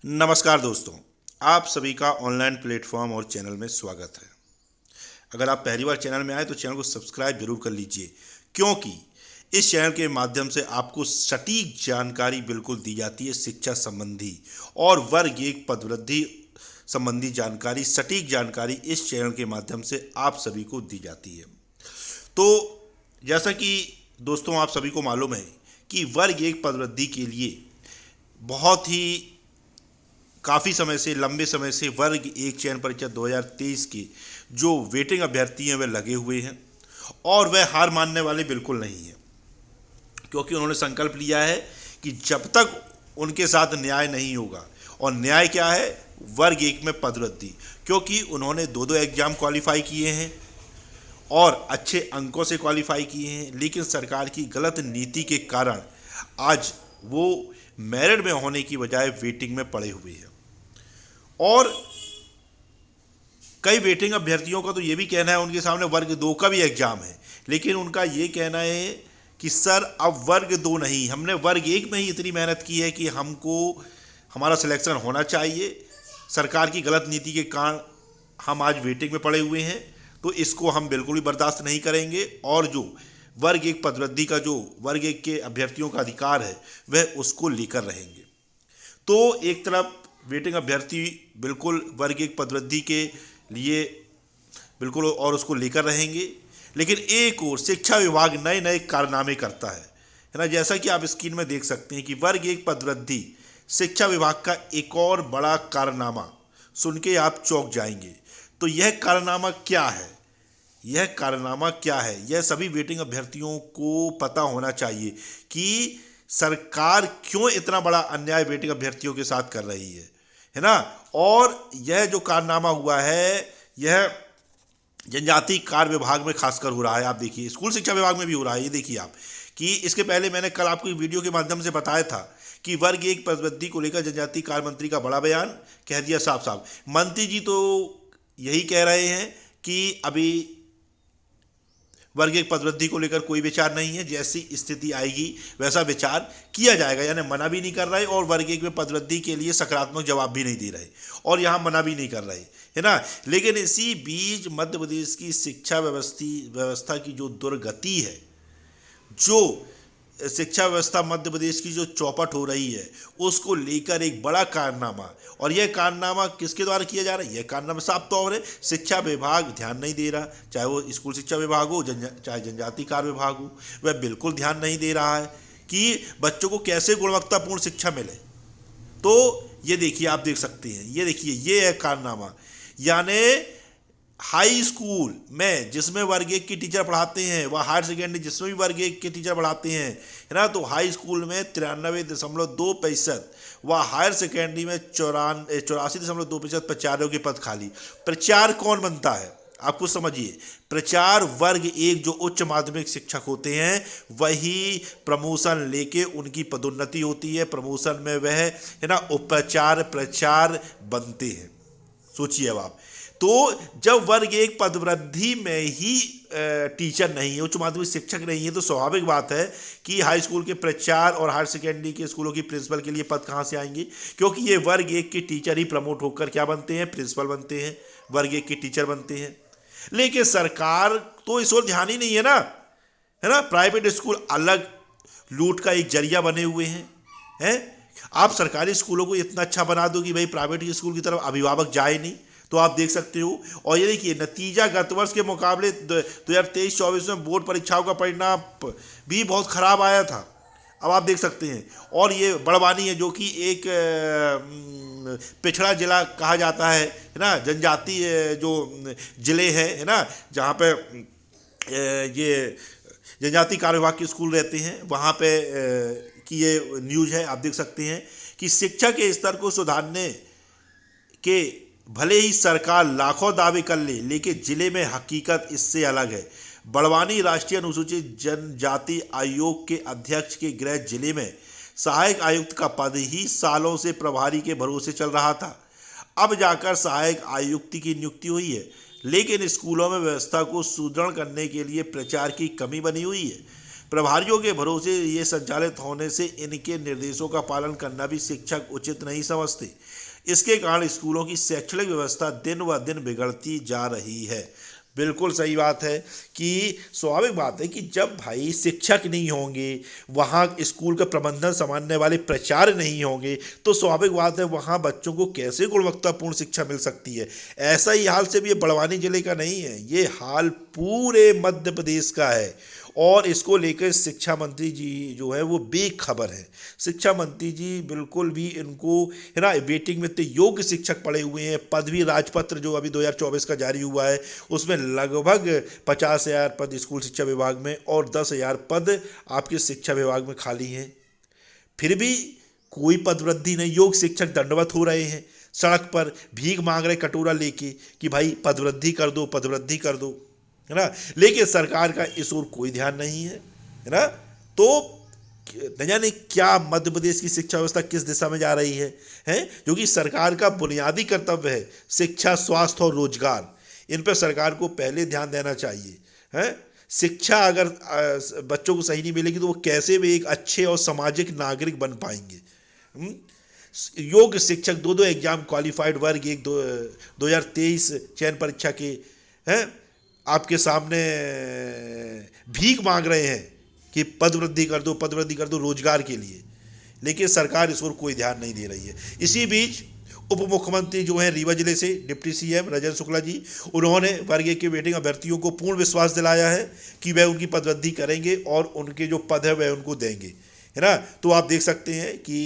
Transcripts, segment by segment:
नमस्कार दोस्तों, आप सभी का ऑनलाइन प्लेटफॉर्म और चैनल में स्वागत है। अगर आप पहली बार चैनल में आए तो चैनल को सब्सक्राइब जरूर कर लीजिए, क्योंकि इस चैनल के माध्यम से आपको सटीक जानकारी बिल्कुल दी जाती है। शिक्षा संबंधी और वर्ग एक पदवृद्धि संबंधी जानकारी, सटीक जानकारी इस चैनल के माध्यम से आप सभी को दी जाती है। तो जैसा कि दोस्तों आप सभी को मालूम है कि वर्ग एक पदवृद्धि के लिए बहुत ही काफ़ी समय से, लंबे समय से वर्ग एक चयन परीक्षा 2023 के जो वेटिंग अभ्यर्थी हैं वे लगे हुए हैं और वह हार मानने वाले बिल्कुल नहीं हैं, क्योंकि उन्होंने संकल्प लिया है कि जब तक उनके साथ न्याय नहीं होगा। और न्याय क्या है? वर्ग एक में पदवृद्धि, क्योंकि उन्होंने दो एग्जाम क्वालिफाई किए हैं और अच्छे अंकों से क्वालिफाई किए हैं, लेकिन सरकार की गलत नीति के कारण आज वो मेरिट में होने की बजाय वेटिंग में पड़े हुए हैं। और कई वेटिंग अभ्यर्थियों का तो ये भी कहना है, उनके सामने वर्ग दो का भी एग्जाम है, लेकिन उनका ये कहना है कि सर अब वर्ग दो नहीं, हमने वर्ग एक में ही इतनी मेहनत की है कि हमको हमारा सिलेक्शन होना चाहिए। सरकार की गलत नीति के कारण हम आज वेटिंग में पड़े हुए हैं, तो इसको हम बिल्कुल भी बर्दाश्त नहीं करेंगे। और जो वर्ग एक पदवृद्धि का जो वर्ग एक के अभ्यर्थियों का अधिकार है वह उसको लेकर रहेंगे। तो एक तरफ वेटिंग अभ्यर्थी बिल्कुल वर्ग एक पदवृद्धि के लिए बिल्कुल और उसको लेकर रहेंगे, लेकिन एक और शिक्षा विभाग नए नए कारनामे करता है ना। जैसा कि आप स्क्रीन में देख सकते हैं कि वर्ग एक पदवृद्धि शिक्षा विभाग का एक और बड़ा कारनामा सुन के आप चौंक जाएंगे। तो यह कारनामा क्या है? यह कारनामा क्या है? यह सभी वेटिंग अभ्यर्थियों को पता होना चाहिए कि सरकार क्यों इतना बड़ा अन्याय वेटिंग अभ्यर्थियों के साथ कर रही है ना। और यह जो कारनामा हुआ है यह जनजातीय कार्य विभाग में खासकर हो रहा है। आप देखिए, स्कूल शिक्षा विभाग में भी हो रहा है। ये देखिए आप कि इसके पहले मैंने कल आपको वीडियो के माध्यम से बताया था कि वर्ग एक पदवृद्धि को लेकर जनजातीय कार्य मंत्री का बड़ा बयान, कह दिया साफ साफ। मंत्री जी तो यही कह रहे हैं कि अभी वर्ग एक पदवृद्धि को लेकर कोई विचार नहीं है, जैसी स्थिति आएगी वैसा विचार किया जाएगा। यानी मना भी नहीं कर रहे और वर्ग एक में पदवृद्धि के लिए सकारात्मक जवाब भी नहीं दे रहे और यहाँ मना भी नहीं कर रहे, है ना। लेकिन इसी बीच मध्य प्रदेश की शिक्षा व्यवस्था की जो दुर्गति है, जो शिक्षा व्यवस्था मध्य प्रदेश की जो चौपट हो रही है, उसको लेकर एक बड़ा कारनामा, और यह कारनामा किसके द्वारा किया जा रहा है? यह कारनामा साफ तौर है शिक्षा विभाग ध्यान नहीं दे रहा। चाहे वो स्कूल शिक्षा विभाग हो, चाहे जनजातीय कार्य विभाग हो, वह बिल्कुल ध्यान नहीं दे रहा है कि बच्चों को कैसे गुणवत्तापूर्ण शिक्षा मिले। तो ये देखिए, आप देख सकते हैं, ये देखिए, ये है कारनामा। यानी हाई स्कूल में जिसमें वर्ग एक के टीचर पढ़ाते हैं, वह हायर सेकेंडरी जिसमें भी वर्ग एक के टीचर पढ़ाते हैं, है ना, तो हाई स्कूल में 93.2%, व हायर सेकेंडरी में 84.2% प्राचार्यों के पद खाली। प्रचार कौन बनता है? आप कुछ समझिए। प्रचार वर्ग एक जो उच्च माध्यमिक शिक्षक होते हैं वही प्रमोशन लेके उनकी पदोन्नति होती है। प्रमोशन में वह, है ना, उपचार प्रचार बनते हैं। सोचिए अब आप। तो जब वर्ग एक पदवृद्धि में ही टीचर नहीं है, उच्च माध्यमिक शिक्षक नहीं है, तो स्वाभाविक बात है कि हाई स्कूल के प्रचार और हायर सेकेंडरी के स्कूलों की प्रिंसिपल के लिए पद कहाँ से आएंगे? क्योंकि ये वर्ग एक के टीचर ही प्रमोट होकर क्या बनते हैं? प्रिंसिपल बनते हैं, वर्ग एक के टीचर बनते हैं। लेकिन सरकार तो इस ओर ध्यान ही नहीं है ना, है ना। प्राइवेट स्कूल अलग लूट का एक जरिया बने हुए हैं। आप सरकारी स्कूलों को इतना अच्छा बना दो कि भाई प्राइवेट स्कूल की तरफ अभिभावक जाए नहीं, तो आप देख सकते हो। और ये देखिए, नतीजा गत वर्ष के मुकाबले 2023-24 में बोर्ड परीक्षाओं का परिणाम भी बहुत खराब आया था। अब आप देख सकते हैं। और ये बड़वानी है जो कि एक पिछड़ा जिला कहा जाता है ना, जनजातीय जो जिले हैं, है ना, जहाँ पे ये जनजातीय कार्य विभाग के स्कूल रहते हैं, वहाँ पे की ये न्यूज़ है। आप देख सकते हैं कि शिक्षा के स्तर को सुधारने के भले ही सरकार लाखों दावे कर ले, लेकिन जिले में हकीकत इससे अलग है। बड़वानी राष्ट्रीय अनुसूचित जनजाति आयोग के अध्यक्ष के गृह जिले में सहायक आयुक्त का पद ही सालों से प्रभारी के भरोसे चल रहा था। अब जाकर सहायक आयुक्त की नियुक्ति हुई है, लेकिन स्कूलों में व्यवस्था को सुदृढ़ करने के लिए प्रचार की कमी बनी हुई है। प्रभारियों के भरोसे ये संचालित होने से इनके निर्देशों का पालन करना भी शिक्षक उचित नहीं समझते। इसके कारण स्कूलों की शैक्षणिक व्यवस्था दिन व दिन बिगड़ती जा रही है। बिल्कुल सही बात है कि स्वाभाविक बात है कि जब भाई शिक्षक नहीं होंगे, वहाँ स्कूल का प्रबंधन संभालने वाले प्राचार्य नहीं होंगे, तो स्वाभाविक बात है वहाँ बच्चों को कैसे गुणवत्तापूर्ण शिक्षा मिल सकती है। ऐसा ही हाल सिर्फ ये बड़वानी जिले का नहीं है, ये हाल पूरे मध्य प्रदेश का है। और इसको लेकर शिक्षा मंत्री जी जो है वो बेखबर है। शिक्षा मंत्री जी बिल्कुल भी इनको है ना, वेटिंग में इतने योग्य शिक्षक पड़े हुए हैं। पदवी राजपत्र जो अभी 2024 का जारी हुआ है उसमें लगभग 50,000 पद स्कूल शिक्षा विभाग में और 10,000 पद आपके शिक्षा विभाग में खाली हैं। फिर भी कोई पदवृद्धि नहीं, योग्य शिक्षक दंडवत हो रहे हैं, सड़क पर भीख मांग रहे कटोरा लेके कि भाई पदवृद्धि कर दो, पदवृद्धि कर दो, है ना। लेकिन सरकार का इस ओर कोई ध्यान नहीं है ना। तो न जाने क्या मध्य प्रदेश की शिक्षा व्यवस्था किस दिशा में जा रही है, जो कि सरकार का बुनियादी कर्तव्य है शिक्षा, स्वास्थ्य और रोजगार। इन पर सरकार को पहले ध्यान देना चाहिए है। शिक्षा अगर बच्चों को सही नहीं मिलेगी तो वो कैसे भी एक अच्छे और सामाजिक नागरिक बन पाएंगे। योग्य शिक्षक 2 एग्जाम क्वालिफाइड वर्ग 1 2023 चयन परीक्षा के हैं आपके सामने भीख मांग रहे हैं कि पदवृद्धि कर दो, पदवृद्धि कर दो रोजगार के लिए। लेकिन सरकार इस ओर कोई ध्यान नहीं दे रही है। इसी बीच उप मुख्यमंत्री जो हैं रीवा जिले से डिप्टी सीएम रजन शुक्ला जी, उन्होंने वर्ग 1 के वेटिंग अभ्यर्थियों को पूर्ण विश्वास दिलाया है कि वह उनकी पदवृद्धि करेंगे और उनके जो पद है वह उनको देंगे, है ना। तो आप देख सकते हैं कि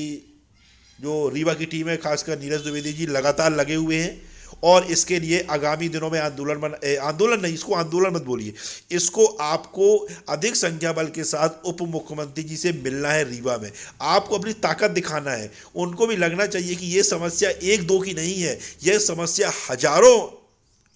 जो रीवा की टीम है, खासकर नीरज द्विवेदी जी लगातार लगे हुए हैं और इसके लिए आगामी दिनों में आंदोलन नहीं, इसको आंदोलन मत बोलिए, इसको आपको अधिक संख्या बल के साथ उप मुख्यमंत्री जी से मिलना है। रीवा में आपको अपनी ताकत दिखाना है। उनको भी लगना चाहिए कि ये समस्या 1-2 की नहीं है, यह समस्या हजारों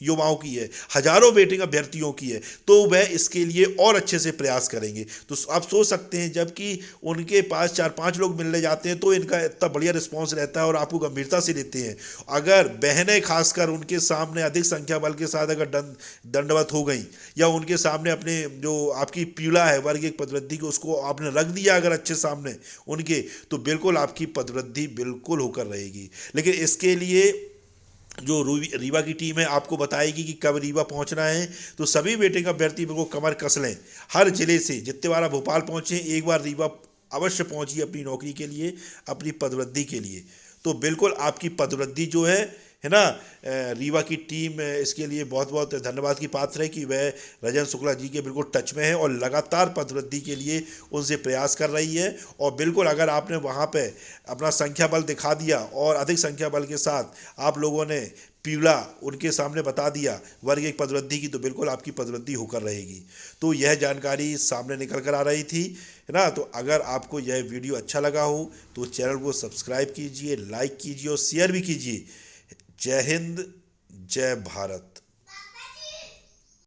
युवाओं की है, हजारों वेटिंग अभ्यर्थियों की है। तो वह इसके लिए और अच्छे से प्रयास करेंगे। तो आप सोच सकते हैं जबकि उनके पास 4-5 लोग मिलने जाते हैं तो इनका इतना बढ़िया रिस्पांस रहता है और आपको गंभीरता से लेते हैं। अगर बहनें खासकर उनके सामने अधिक संख्या बल के साथ अगर दंडवत हो गई या उनके सामने अपने जो आपकी पीड़ा है वर्ग 1 पदवृद्धि को उसको आपने रख दिया अगर अच्छे सामने उनके, तो बिल्कुल आपकी पदवृद्धि बिल्कुल होकर रहेगी। लेकिन इसके लिए जो रीवा की टीम है आपको बताएगी कि कब रीवा पहुंचना है। तो सभी वेटिंग अभ्यर्थी को कमर कस लें। हर जिले से जितने बार भोपाल पहुंचे एक बार रीवा अवश्य पहुंचिए अपनी नौकरी के लिए, अपनी पदवृद्धि के लिए। तो बिल्कुल आपकी पदवृद्धि जो है ना, रीवा की टीम इसके लिए बहुत बहुत धन्यवाद की पात्र है कि वह रजन शुक्ला जी के बिल्कुल टच में है और लगातार पदवृद्धि के लिए उनसे प्रयास कर रही है। और बिल्कुल अगर आपने वहाँ पे अपना संख्या बल दिखा दिया और अधिक संख्या बल के साथ आप लोगों ने पीड़ा उनके सामने बता दिया वर्ग 1 पदवृद्धि की, तो बिल्कुल आपकी पदवृद्धि होकर रहेगी। तो यह जानकारी सामने निकल कर आ रही थी, है ना। तो अगर आपको यह वीडियो अच्छा लगा हो तो चैनल को सब्सक्राइब कीजिए, लाइक कीजिए और शेयर भी कीजिए। जय हिंद, जय भारत।